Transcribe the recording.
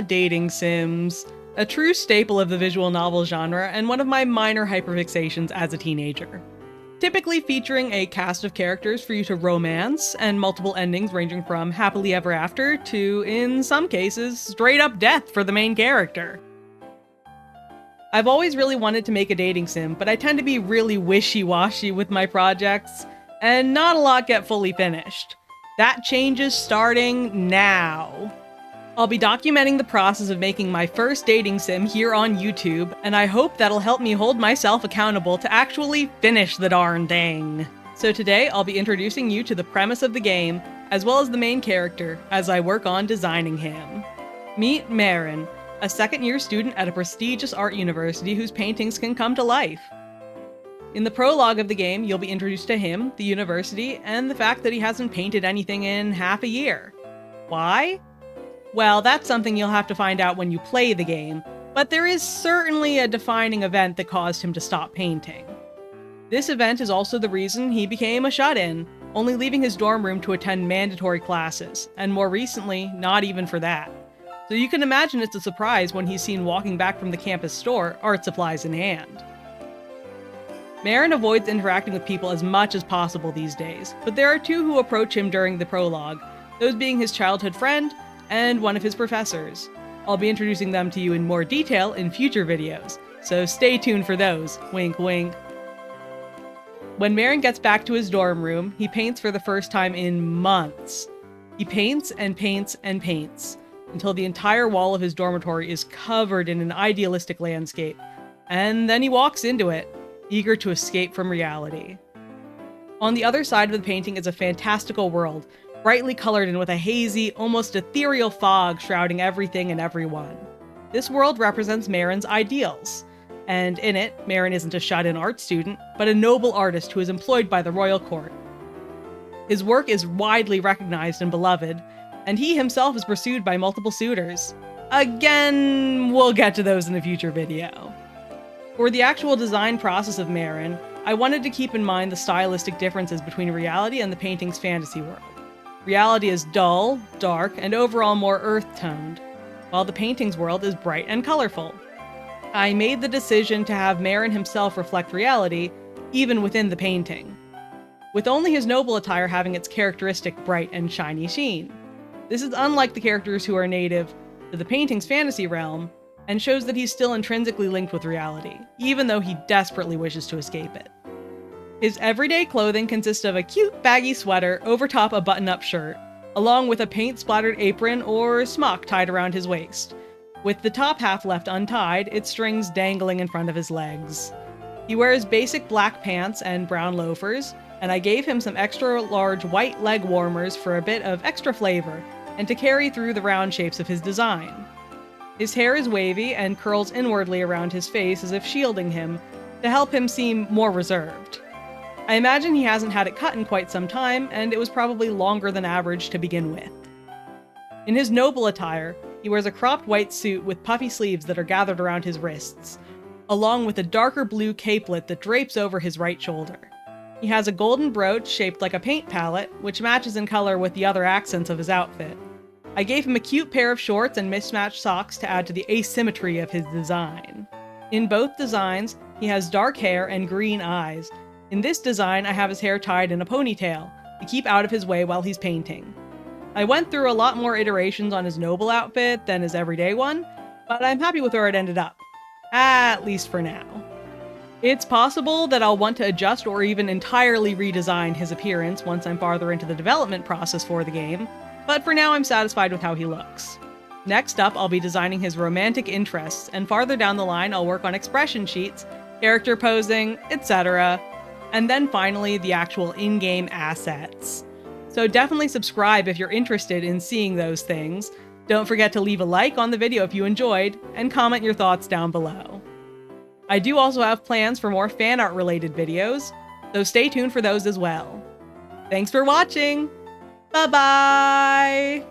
dating sims. A true staple of the visual novel genre and one of my minor hyperfixations as a teenager. Typically featuring a cast of characters for you to romance, and multiple endings ranging from happily ever after to, in some cases, straight up death for the main character. I've always really wanted to make a dating sim, but I tend to be really wishy-washy with my projects, and not a lot get fully finished. That changes starting now. I'll be documenting the process of making my first dating sim here on YouTube, and I hope that'll help me hold myself accountable to actually finish the darn thing. So today, I'll be introducing you to the premise of the game, as well as the main character, as I work on designing him. Meet Marin, a second-year student at a prestigious art university whose paintings can come to life. In the prologue of the game, you'll be introduced to him, the university, and the fact that he hasn't painted anything in half a year. Why? Well, that's something you'll have to find out when you play the game, but there is certainly a defining event that caused him to stop painting. This event is also the reason he became a shut-in, only leaving his dorm room to attend mandatory classes, and more recently, not even for that. So you can imagine it's a surprise when he's seen walking back from the campus store, art supplies in hand. Marin avoids interacting with people as much as possible these days, but there are two who approach him during the prologue, those being his childhood friend and one of his professors. I'll be introducing them to you in more detail in future videos, so stay tuned for those, wink wink. When Marin gets back to his dorm room, he paints for the first time in months. He paints and paints and paints, until the entire wall of his dormitory is covered in an idealistic landscape, and then he walks into it, eager to escape from reality. On the other side of the painting is a fantastical world, brightly colored and with a hazy, almost ethereal fog shrouding everything and everyone. This world represents Marin's ideals, and in it, Marin isn't a shut-in art student, but a noble artist who is employed by the royal court. His work is widely recognized and beloved, and he himself is pursued by multiple suitors. Again, we'll get to those in a future video. For the actual design process of Marin, I wanted to keep in mind the stylistic differences between reality and the painting's fantasy world. Reality is dull, dark, and overall more earth-toned, while the painting's world is bright and colorful. I made the decision to have Marin himself reflect reality, even within the painting, with only his noble attire having its characteristic bright and shiny sheen. This is unlike the characters who are native to the painting's fantasy realm, and shows that he's still intrinsically linked with reality, even though he desperately wishes to escape it. His everyday clothing consists of a cute baggy sweater over top a button-up shirt, along with a paint-splattered apron or smock tied around his waist. With the top half left untied, its strings dangling in front of his legs. He wears basic black pants and brown loafers, and I gave him some extra large white leg warmers for a bit of extra flavor, and to carry through the round shapes of his design. His hair is wavy and curls inwardly around his face as if shielding him, to help him seem more reserved. I imagine he hasn't had it cut in quite some time, and it was probably longer than average to begin with. In his noble attire, he wears a cropped white suit with puffy sleeves that are gathered around his wrists, along with a darker blue capelet that drapes over his right shoulder. He has a golden brooch shaped like a paint palette, which matches in color with the other accents of his outfit. I gave him a cute pair of shorts and mismatched socks to add to the asymmetry of his design. In both designs, he has dark hair and green eyes. In this design, I have his hair tied in a ponytail, to keep out of his way while he's painting. I went through a lot more iterations on his noble outfit than his everyday one, but I'm happy with where it ended up. At least for now. It's possible that I'll want to adjust or even entirely redesign his appearance once I'm farther into the development process for the game, but for now I'm satisfied with how he looks. Next up, I'll be designing his romantic interests, and farther down the line I'll work on expression sheets, character posing, etc., and then finally the actual in-game assets. So definitely subscribe if you're interested in seeing those things. Don't forget to leave a like on the video if you enjoyed, and comment your thoughts down below. I do also have plans for more fan art related videos, so stay tuned for those as well. Thanks for watching! Bye-bye!